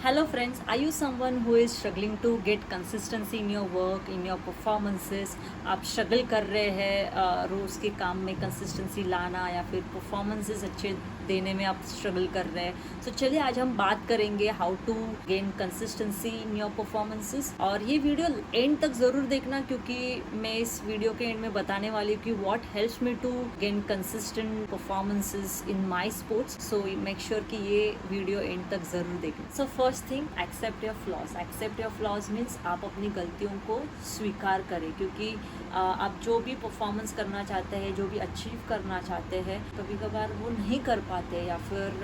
Hello friends, are you someone who is struggling to get consistency in your work, in your performances? आप struggle कर रहे हैं रोज़ के काम में कंसिस्टेंसी लाना या फिर परफॉर्मेंसेस अच्छे देने में आप स्ट्रगल कर रहे हैं। सो चलिए आज हम बात करेंगे how to gain consistency in your performances. और ये वीडियो एंड तक ज़रूर देखना क्योंकि मैं इस वीडियो के एंड में बताने वाली हूँ कि what helps me to gain consistent performances in my sports. So make sure कि ये वीडियो एंड तक ज़रूर देखें। So first thing, accept your flaws. Accept your flaws means आप अपनी गलतियों को स्वीकार करें, क्योंकि आप जो भी परफॉर्मेंस करना चाहते हैं, जो भी अचीव करना चाहते हैं, कभी कभार वो नहीं कर पाते या फिर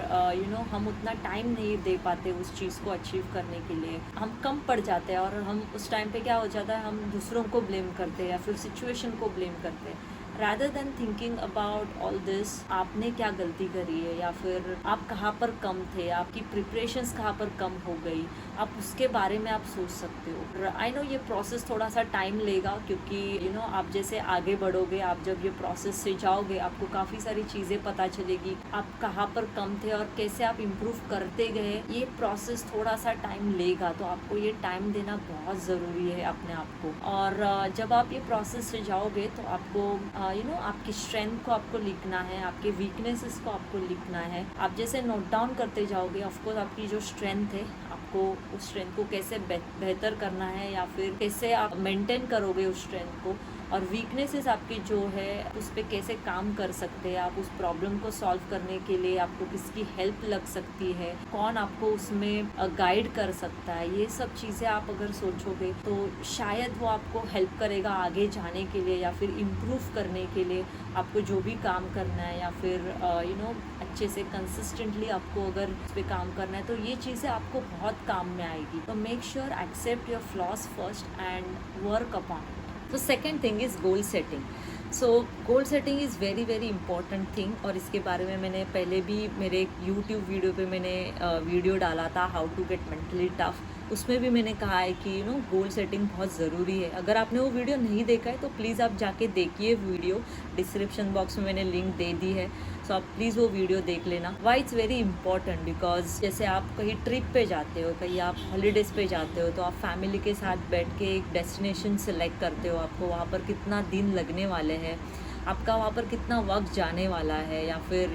हम उतना टाइम नहीं दे पाते उस चीज़ को अचीव करने के लिए। हम कम पड़ जाते हैं और हम उस टाइम पे क्या हो जाता है, हम दूसरों को ब्लेम करते हैं या फिर सिचुएशन को ब्लेम करते हैं। rather than thinking about all this, आपने क्या गलती करी है या फिर आप कहाँ पर कम थे, आपकी प्रिपरेशंस कहाँ पर कम हो गई, आप उसके बारे में आप सोच सकते हो। आई नो ये प्रोसेस थोड़ा सा टाइम लेगा क्योंकि आप जैसे आगे बढ़ोगे, आप जब ये प्रोसेस से जाओगे आपको काफ़ी सारी चीज़ें पता चलेगी, आप कहाँ पर कम थे और कैसे आप इम्प्रूव करते गए। ये प्रोसेस थोड़ा सा टाइम लेगा, तो आपको ये टाइम देना बहुत ज़रूरी है अपने आप को। और जब आप ये प्रोसेस से जाओगे तो आपको आपकी स्ट्रेंथ को आपको लिखना है, आपके वीकनेसेस को आपको लिखना है। आप जैसे नोट डाउन करते जाओगे, ऑफकोर्स आपकी जो स्ट्रेंथ है, आपको उस स्ट्रेंथ को कैसे बेहतर करना है या फिर कैसे आप मेंटेन करोगे उस स्ट्रेंथ को, और वीकनेसेस आपकी जो है उस पर कैसे काम कर सकते हैं। आप उस प्रॉब्लम को सॉल्व करने के लिए आपको किसकी हेल्प लग सकती है, कौन आपको उसमें गाइड कर सकता है, ये सब चीज़ें आप अगर सोचोगे तो शायद वो आपको हेल्प करेगा आगे जाने के लिए या फिर इम्प्रूव करने के लिए। आपको जो भी काम करना है या फिर अच्छे से कंसिस्टेंटली आपको अगर उस पर काम करना है तो ये चीज़ें आपको बहुत काम में आएगी। तो make sure accept your flaws first and work upon it. तो second thing is goal setting. So goal setting is very very important thing, और इसके बारे में मैंने पहले भी मेरे एक यूट्यूब वीडियो पे मैंने वीडियो डाला था, how to get mentally tough. उसमें भी मैंने कहा है कि गोल सेटिंग बहुत ज़रूरी है। अगर आपने वो वीडियो नहीं देखा है तो प्लीज़ आप जाके देखिए वीडियो, डिस्क्रिप्शन बॉक्स में मैंने लिंक दे दी है। सो आप प्लीज़ वो वीडियो देख लेना। Why it's very important, because जैसे आप कहीं ट्रिप पे जाते हो, कहीं आप हॉलीडेज़ पे जाते हो, तो आप फैमिली के साथ बैठ के एक डेस्टिनेशन सेलेक्ट करते हो। आपको वहाँ पर कितना दिन लगने वाले हैं, आपका वहाँ पर कितना वक्त जाने वाला है, या फिर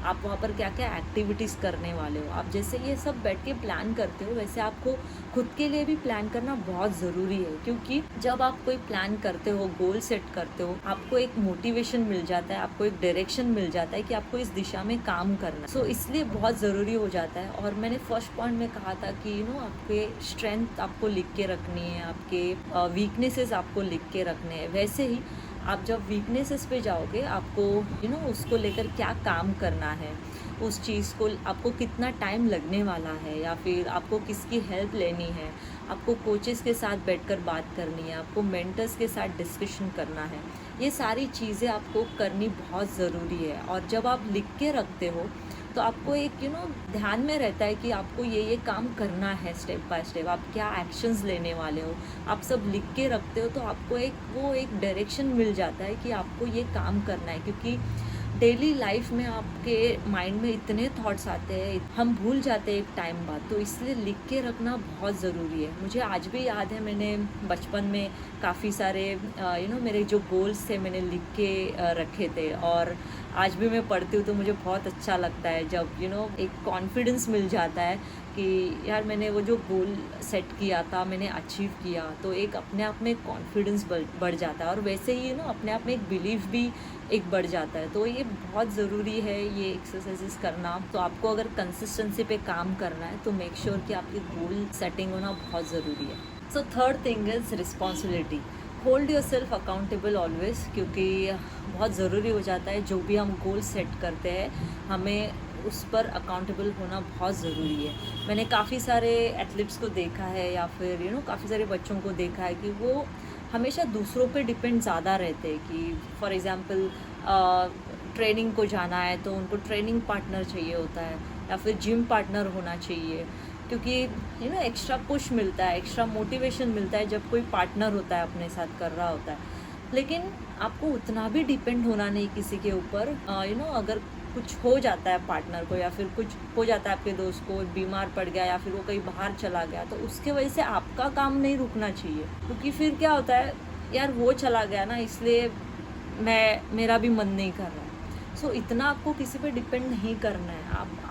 आप वहाँ पर क्या क्या एक्टिविटीज़ करने वाले हो। आप जैसे ये सब बैठ के प्लान करते हो, वैसे आपको खुद के लिए भी प्लान करना बहुत ज़रूरी है। क्योंकि जब आप कोई प्लान करते हो, गोल सेट करते हो, आपको एक मोटिवेशन मिल जाता है, आपको एक डायरेक्शन मिल जाता है कि आपको इस दिशा में काम करना है। सो इसलिए बहुत ज़रूरी हो जाता है। और मैंने फर्स्ट पॉइंट में कहा था कि आपके स्ट्रेंथ आपको लिख के रखनी है, आपके वीकनेसेस आपको लिख के रखने हैं। वैसे ही आप जब वीकनेसेस पे जाओगे, आपको उसको लेकर क्या काम करना है, उस चीज़ को आपको कितना टाइम लगने वाला है, या फिर आपको किसकी हेल्प लेनी है, आपको कोचेस के साथ बैठकर बात करनी है, आपको मेंटर्स के साथ डिस्कशन करना है। ये सारी चीज़ें आपको करनी बहुत ज़रूरी है। और जब आप लिख के रखते हो तो आपको एक ध्यान में रहता है कि आपको ये काम करना है, स्टेप बाय स्टेप आप क्या एक्शंस लेने वाले हो। आप सब लिख के रखते हो तो आपको एक डायरेक्शन मिल जाता है कि आपको ये काम करना है। क्योंकि डेली लाइफ में आपके माइंड में इतने थॉट्स आते हैं, हम भूल जाते हैं एक टाइम बाद, तो इसलिए लिख के रखना बहुत ज़रूरी है। मुझे आज भी याद है, मैंने बचपन में काफ़ी सारे मेरे जो गोल्स थे मैंने लिख के रखे थे, और आज भी मैं पढ़ती हूँ तो मुझे बहुत अच्छा लगता है जब एक कॉन्फिडेंस मिल जाता है कि यार मैंने वो जो गोल सेट किया था मैंने अचीव किया, तो एक अपने आप में कॉन्फिडेंस बढ़ जाता है। और वैसे ही अपने आप में एक बिलीव भी एक बढ़ जाता है। तो ये बहुत ज़रूरी है ये एक्सरसाइजेस करना। तो आपको अगर कंसिस्टेंसी पे काम करना है तो मेक श्योर कि आपकी गोल सेटिंग होना बहुत ज़रूरी है। So third thing is responsibility. Hold your self accountable always, क्योंकि बहुत ज़रूरी हो जाता है जो भी हम गोल सेट करते हैं हमें उस पर अकाउंटेबल होना बहुत ज़रूरी है। मैंने काफ़ी सारे एथलीट्स को देखा है या फिर काफ़ी सारे बच्चों को देखा है कि वो हमेशा दूसरों पे डिपेंड ज़्यादा रहते हैं। कि फॉर एग्ज़ाम्पल ट्रेनिंग को जाना है तो उनको ट्रेनिंग पार्टनर चाहिए होता है, या फिर जिम पार्टनर होना चाहिए, क्योंकि एक्स्ट्रा पुश मिलता है, एक्स्ट्रा मोटिवेशन मिलता है जब कोई पार्टनर होता है अपने साथ कर रहा होता है। लेकिन आपको उतना भी डिपेंड होना नहीं किसी के ऊपर। अगर कुछ हो जाता है पार्टनर को, या फिर कुछ हो जाता है आपके दोस्त को, बीमार पड़ गया या फिर वो कहीं बाहर चला गया, तो उसके वजह से आपका काम नहीं रुकना चाहिए। क्योंकि फिर क्या होता है, यार वो चला गया ना, इसलिए मेरा भी मन नहीं कर रहा है। सो इतना आपको किसी पे डिपेंड नहीं करना है।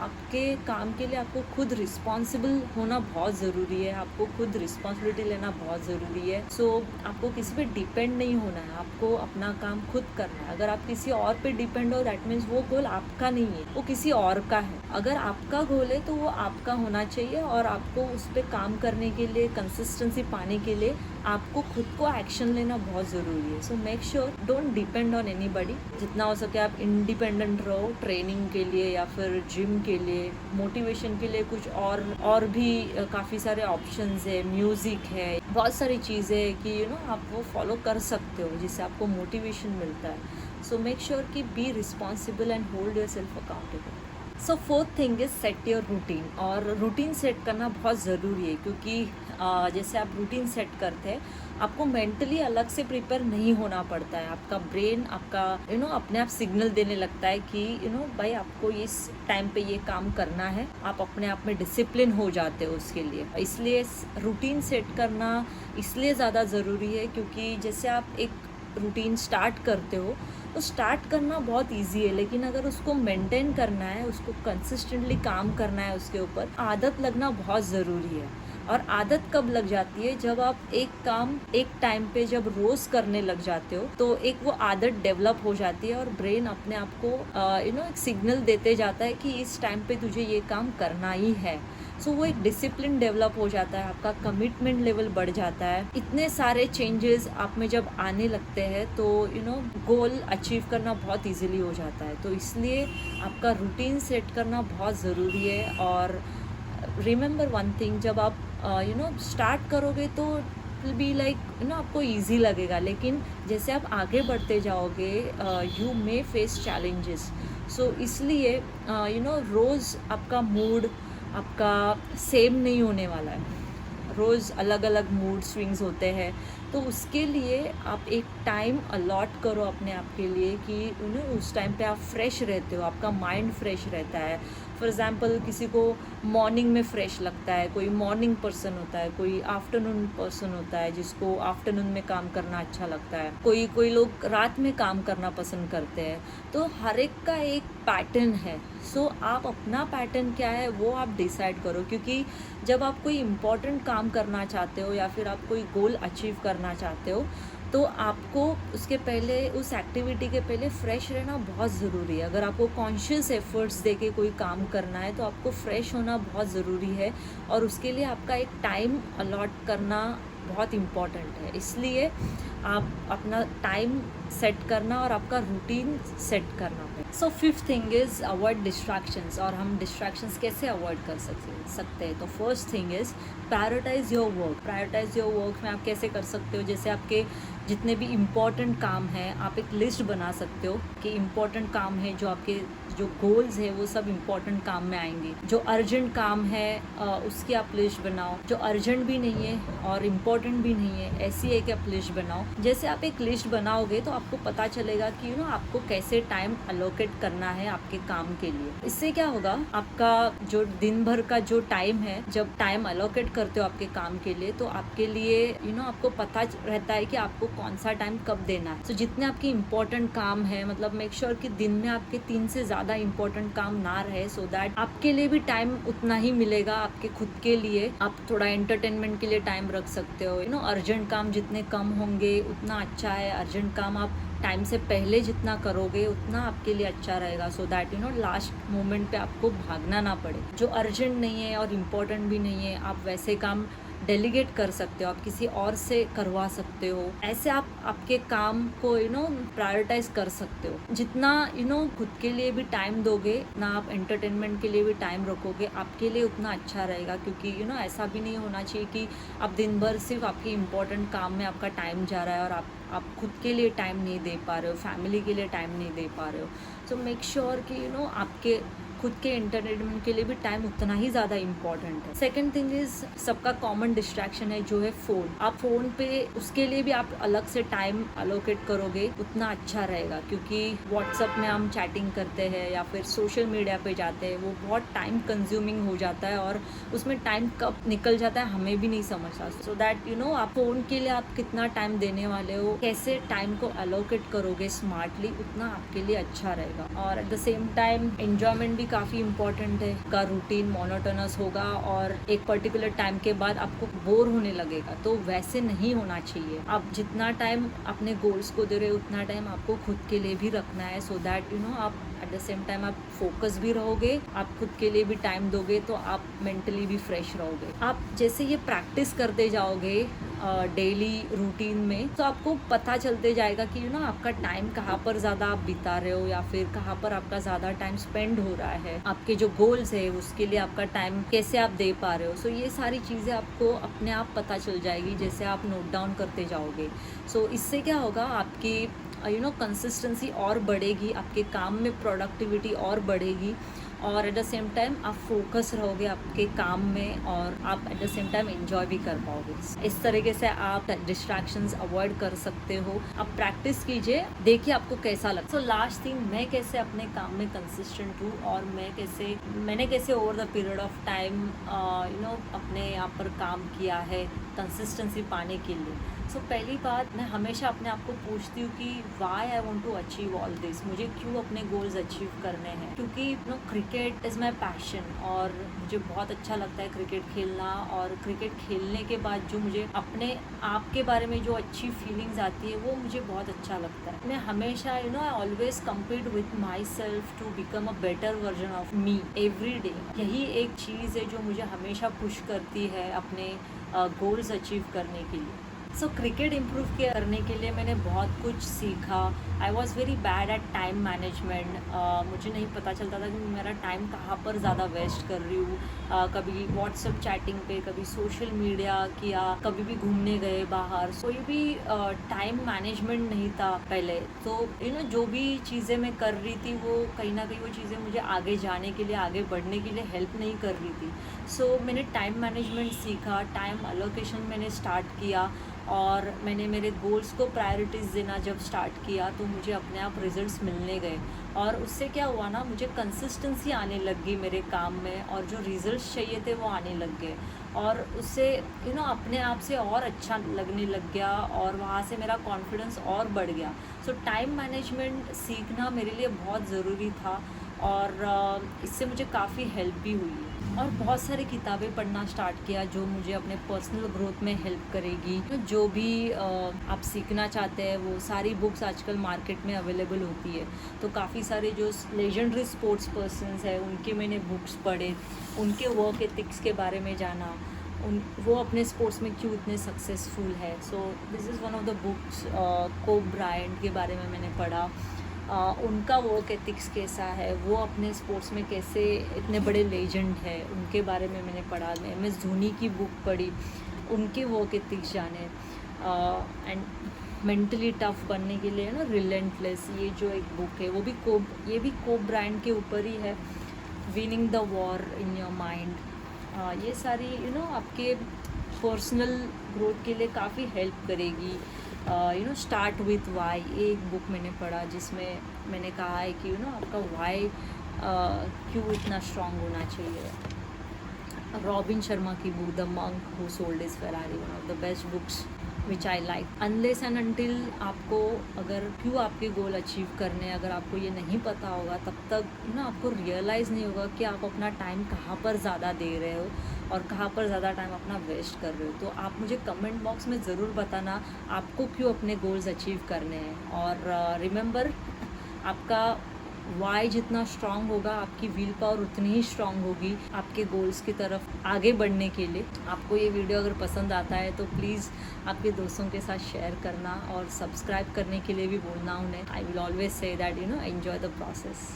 आपके काम के लिए आपको खुद रिस्पॉन्सिबल होना बहुत ज़रूरी है, आपको खुद रिस्पॉन्सिबिलिटी लेना बहुत ज़रूरी है। सो आपको किसी पे डिपेंड नहीं होना है, आपको अपना काम खुद करना है। अगर आप किसी और पे डिपेंड हो, दैट मीन्स वो गोल आपका नहीं है, वो किसी और का है। अगर आपका गोल है तो वो आपका होना चाहिए, और आपको उस पर काम करने के लिए, कंसिस्टेंसी पाने के लिए आपको खुद को एक्शन लेना बहुत ज़रूरी है। सो make sure don't depend on anybody. जितना हो सके आप इंडिपेंडेंट रहो, ट्रेनिंग के लिए या फिर जिम के लिए, मोटिवेशन के लिए कुछ और भी काफ़ी सारे ऑप्शंस है, म्यूज़िक है, बहुत सारी चीज़ें है कि आप वो फॉलो कर सकते हो जिससे आपको मोटिवेशन मिलता है। सो मेक श्योर कि be responsible and hold your self accountable. So fourth thing is set your routine. और रूटीन सेट करना बहुत ज़रूरी है, क्योंकि जैसे आप रूटीन सेट करते हैं, आपको मेंटली अलग से प्रिपेयर नहीं होना पड़ता है। आपका ब्रेन आपका अपने आप सिग्नल देने लगता है कि भाई आपको इस टाइम पे ये काम करना है। आप अपने आप में डिसिप्लिन हो जाते हो उसके लिए। इसलिए रूटीन सेट करना इसलिए ज़्यादा ज़रूरी है, क्योंकि जैसे आप एक रूटीन स्टार्ट करते हो, तो स्टार्ट करना बहुत इजी है, लेकिन अगर उसको मेंटेन करना है, उसको कंसिस्टेंटली काम करना है, उसके ऊपर आदत लगना बहुत ज़रूरी है। और आदत कब लग जाती है, जब आप एक काम एक टाइम पे जब रोज करने लग जाते हो, तो एक वो आदत डेवलप हो जाती है और ब्रेन अपने आप को एक सिग्नल देते जाता है कि इस टाइम पे तुझे ये काम करना ही है। सो वो एक डिसिप्लिन डेवलप हो जाता है, आपका कमिटमेंट लेवल बढ़ जाता है। इतने सारे चेंजेस आप में जब आने लगते हैं तो गोल अचीव करना बहुत इजीली हो जाता है। तो इसलिए आपका रूटीन सेट करना बहुत ज़रूरी है। और रिमेंबर वन थिंग, जब आप स्टार्ट करोगे तो विल बी लाइक आपको इजी लगेगा, लेकिन जैसे आप आगे बढ़ते जाओगे यू मे फेस चैलेंजेस। सो इसलिए रोज़ आपका मूड आपका सेम नहीं होने वाला है, रोज़ अलग अलग मूड स्विंग्स होते हैं। तो उसके लिए आप एक टाइम अलॉट करो अपने आप के लिए कि उस टाइम पे आप फ्रेश रहते हो, आपका माइंड फ्रेश रहता है। फॉर एग्ज़ाम्पल किसी को मॉर्निंग में फ्रेश लगता है, कोई मॉर्निंग पर्सन होता है, कोई आफ्टरनून पर्सन होता है जिसको आफ्टरनून में काम करना अच्छा लगता है, कोई लोग रात में काम करना पसंद करते हैं। तो हर एक का एक पैटर्न है। सो आप अपना पैटर्न क्या है वो आप डिसाइड करो, क्योंकि जब आप कोई इम्पॉर्टेंट काम करना चाहते हो या फिर आप कोई गोल अचीव करना चाहते हो, तो आपको उसके पहले, उस एक्टिविटी के पहले फ्रेश रहना बहुत ज़रूरी है। अगर आपको कॉन्शियस एफर्ट्स देके कोई काम करना है तो आपको फ्रेश होना बहुत ज़रूरी है, और उसके लिए आपका एक टाइम अलॉट करना बहुत इम्पॉर्टेंट है। इसलिए आप अपना टाइम सेट करना और आपका रूटीन सेट करना है। So fifth thing is avoid distractions. और हम डिस्ट्रैक्शंस कैसे अवॉइड कर सकते हैं? तो first thing is prioritise your work. Prioritise your work में आप कैसे कर सकते हो? जैसे आपके जितने भी इम्पॉर्टेंट काम हैं, आप एक लिस्ट बना सकते हो कि इम्पॉर्टेंट काम है, जो आपके जो गोल्स है वो सब इम्पॉर्टेंट काम में आएंगे। जो अर्जेंट काम है उसकी आप लिस्ट बनाओ, जो अर्जेंट भी नहीं है और इम्पॉर्टेंट भी नहीं है ऐसी एक आप लिस्ट बनाओ। जैसे आप एक लिस्ट बनाओगे तो आपको पता चलेगा कि आपको कैसे टाइम अलोकेट करना है आपके काम के लिए। इससे क्या होगा, आपका जो दिन भर का जो टाइम है, जब टाइम अलोकेट करते हो आपके काम के लिए, तो आपके लिए आपको पता रहता है कि आपको कौन सा टाइम कब देना है। तो जितने आपके इम्पोर्टेंट काम है, मतलब मेक श्योर कि दिन में आपके 3 से ज़्यादा इम्पोर्टेंट काम ना रहे, सो दैट आपके लिए भी टाइम उतना ही मिलेगा। आपके खुद के लिए आप थोड़ा एंटरटेनमेंट के लिए टाइम रख सकते हो। अर्जेंट काम जितने कम होंगे उतना अच्छा है। अर्जेंट काम आप टाइम से पहले जितना करोगे उतना आपके लिए अच्छा रहेगा, सो दैट लास्ट मोमेंट पे आपको भागना ना पड़े। जो अर्जेंट नहीं है और इम्पोर्टेंट भी नहीं है, आप वैसे काम डेलीगेट कर सकते हो, आप किसी और से करवा सकते हो। ऐसे आप आपके काम को प्रायोरिटाइज कर सकते हो। जितना खुद के लिए भी टाइम दोगे ना, आप एंटरटेनमेंट के लिए भी टाइम रखोगे, आपके लिए उतना अच्छा रहेगा। क्योंकि ऐसा भी नहीं होना चाहिए कि आप दिन भर सिर्फ आपके इम्पोर्टेंट काम में आपका टाइम जा रहा है और आप खुद के लिए टाइम नहीं दे पा रहे हो, फैमिली के लिए टाइम नहीं दे पा रहे हो। सो मेक श्योर कि आपके खुद के एंटरटेनमेंट के लिए भी टाइम उतना ही ज़्यादा इम्पॉर्टेंट है। सेकेंड थिंग इज सबका कॉमन डिस्ट्रैक्शन है जो है फ़ोन। आप फ़ोन पे उसके लिए भी आप अलग से टाइम अलोकेट करोगे उतना अच्छा रहेगा, क्योंकि व्हाट्सअप में हम चैटिंग करते हैं या फिर सोशल मीडिया पे जाते हैं, वो बहुत टाइम कंज्यूमिंग हो जाता है और उसमें टाइम कब निकल जाता है हमें भी नहीं समझता। सो दैट आप फ़ोन के लिए आप कितना टाइम देने वाले हो, कैसे टाइम को अलोकेट करोगे स्मार्टली, उतना आपके लिए अच्छा रहेगा। और at the same time enjoyment भी काफ़ी इंपॉर्टेंट है। का रूटीन मोनोटोनस होगा और एक पर्टिकुलर टाइम के बाद आपको बोर होने लगेगा, तो वैसे नहीं होना चाहिए। आप जितना टाइम अपने गोल्स को दे रहे हो उतना टाइम आपको खुद के लिए भी रखना है, सो दैट आप एट द सेम टाइम आप फोकस भी रहोगे, आप खुद के लिए भी टाइम दोगे तो आप मेंटली भी फ्रेश रहोगे। आप जैसे ये प्रैक्टिस करते जाओगे डेली रूटीन में, तो आपको पता चलते जाएगा कि आपका टाइम कहाँ पर ज़्यादा आप बिता रहे हो या फिर कहाँ पर आपका ज़्यादा टाइम स्पेंड हो रहा है, आपके जो गोल्स है उसके लिए आपका टाइम कैसे आप दे पा रहे हो। सो ये सारी चीज़ें आपको अपने आप पता चल जाएगी जैसे आप नोट डाउन करते जाओगे। सो इससे क्या होगा, आपकी कंसिस्टेंसी और बढ़ेगी, आपके काम में प्रोडक्टिविटी और बढ़ेगी और एट द सेम टाइम आप फोकस रहोगे आपके काम में और आप at the same time enjoy भी कर पाओगे। इस तरीके से आप डिस्ट्रैक्शंस अवॉइड कर सकते हो। आप प्रैक्टिस कीजिए, देखिए आपको कैसा लगता है। सो लास्ट थिंग, मैं कैसे अपने काम में कंसिस्टेंट हूँ और मैंने कैसे over the period of time अपने यहाँ पर काम किया है कंसिस्टेंसी पाने के लिए। सो पहली बात, मैं हमेशा अपने आप को पूछती हूँ कि why I want to achieve all this, मुझे क्यों अपने गोल्स अचीव करने हैं। क्योंकि क्रिकेट इज़ माई पैशन और मुझे बहुत अच्छा लगता है क्रिकेट खेलना, और क्रिकेट खेलने के बाद जो मुझे अपने आप के बारे में जो अच्छी फीलिंग्स आती है वो मुझे बहुत अच्छा लगता है। मैं हमेशा I always compete with myself to become a better version of me every day. यही एक चीज़ है जो मुझे हमेशा पुश करती है अपने गोल्स अचीव करने के लिए। सो क्रिकेट इम्प्रूव करने के लिए मैंने बहुत कुछ सीखा। I was very bad at time management. मुझे नहीं पता चलता था कि मेरा टाइम कहाँ पर ज़्यादा वेस्ट कर रही हूँ। कभी व्हाट्सएप चैटिंग पे, कभी सोशल मीडिया किया, कभी भी घूमने गए बाहर, कोई भी टाइम मैनेजमेंट नहीं था पहले। तो जो भी चीज़ें मैं कर रही थी वो कहीं ना कहीं वो चीज़ें मुझे आगे जाने के लिए, आगे बढ़ने के लिए हेल्प नहीं कर रही थी। सो मैंने टाइम मैनेजमेंट सीखा, टाइम अलोकेशन मैंने स्टार्ट किया और मैंने मेरे गोल्स को प्रायोरिटीज़ देना जब स्टार्ट किया तो मुझे अपने आप रिजल्ट्स मिलने गए। और उससे क्या हुआ ना, मुझे कंसिस्टेंसी आने लग गई मेरे काम में और जो रिजल्ट्स चाहिए थे वो आने लग गए और उससे अपने आप से और अच्छा लगने लग गया और वहाँ से मेरा कॉन्फिडेंस और बढ़ गया। सो टाइम मैनेजमेंट सीखना मेरे लिए बहुत ज़रूरी था और इससे मुझे काफ़ी हेल्प भी हुई और बहुत सारी किताबें पढ़ना स्टार्ट किया जो मुझे अपने पर्सनल ग्रोथ में हेल्प करेगी। तो जो भी आप सीखना चाहते हैं वो सारी बुक्स आजकल मार्केट में अवेलेबल होती है। तो काफ़ी सारे जो लेजेंडरी स्पोर्ट्स पर्सन्स हैं उनके मैंने बुक्स पढ़े, उनके वर्क एथिक्स के बारे में जाना, वो अपने स्पोर्ट्स में क्यों इतने सक्सेसफुल है। So this is one of the books. Kobe Bryant के बारे में मैंने पढ़ा, उनका वर्क एथिक्स कैसा है, वो अपने स्पोर्ट्स में कैसे इतने बड़े लेजेंड है, उनके बारे में मैंने पढ़ा। MS धोनी की बुक पढ़ी, उनके वर्क एथिक्स जाने। एंड मेंटली टफ बनने के लिए रिलेंटलेस, ये जो एक बुक है वो भी ये भी कोब ब्रायंट के ऊपर ही है। Winning the war in your mind, ये सारी आपके पर्सनल ग्रोथ के लिए काफ़ी हेल्प करेगी। स्टार्ट विथ वाई, एक बुक मैंने पढ़ा जिसमें मैंने कहा है कि आपका वाई क्यों इतना स्ट्रांग होना चाहिए। रॉबिन शर्मा की book the monk who sold his Ferrari, one of the best books which I like. Unless and until आपको अगर क्यों आपके गोल अचीव करने अगर आपको ये नहीं पता होगा तब तक आपको रियलाइज़ नहीं होगा कि आप अपना टाइम कहाँ पर ज़्यादा दे रहे हो और कहाँ पर ज़्यादा टाइम अपना वेस्ट कर रहे हो। तो आप मुझे कमेंट बॉक्स में ज़रूर बताना आपको क्यों अपने गोल्स अचीव करने हैं। और रिमेंबर, आपका वाई जितना स्ट्रांग होगा आपकी विल पावर उतनी ही स्ट्रांग होगी आपके गोल्स की तरफ आगे बढ़ने के लिए। आपको ये वीडियो अगर पसंद आता है तो प्लीज़ आपके दोस्तों के साथ शेयर करना और सब्सक्राइब करने के लिए भी बोलना उन्हें। I will always say that enjoy the process.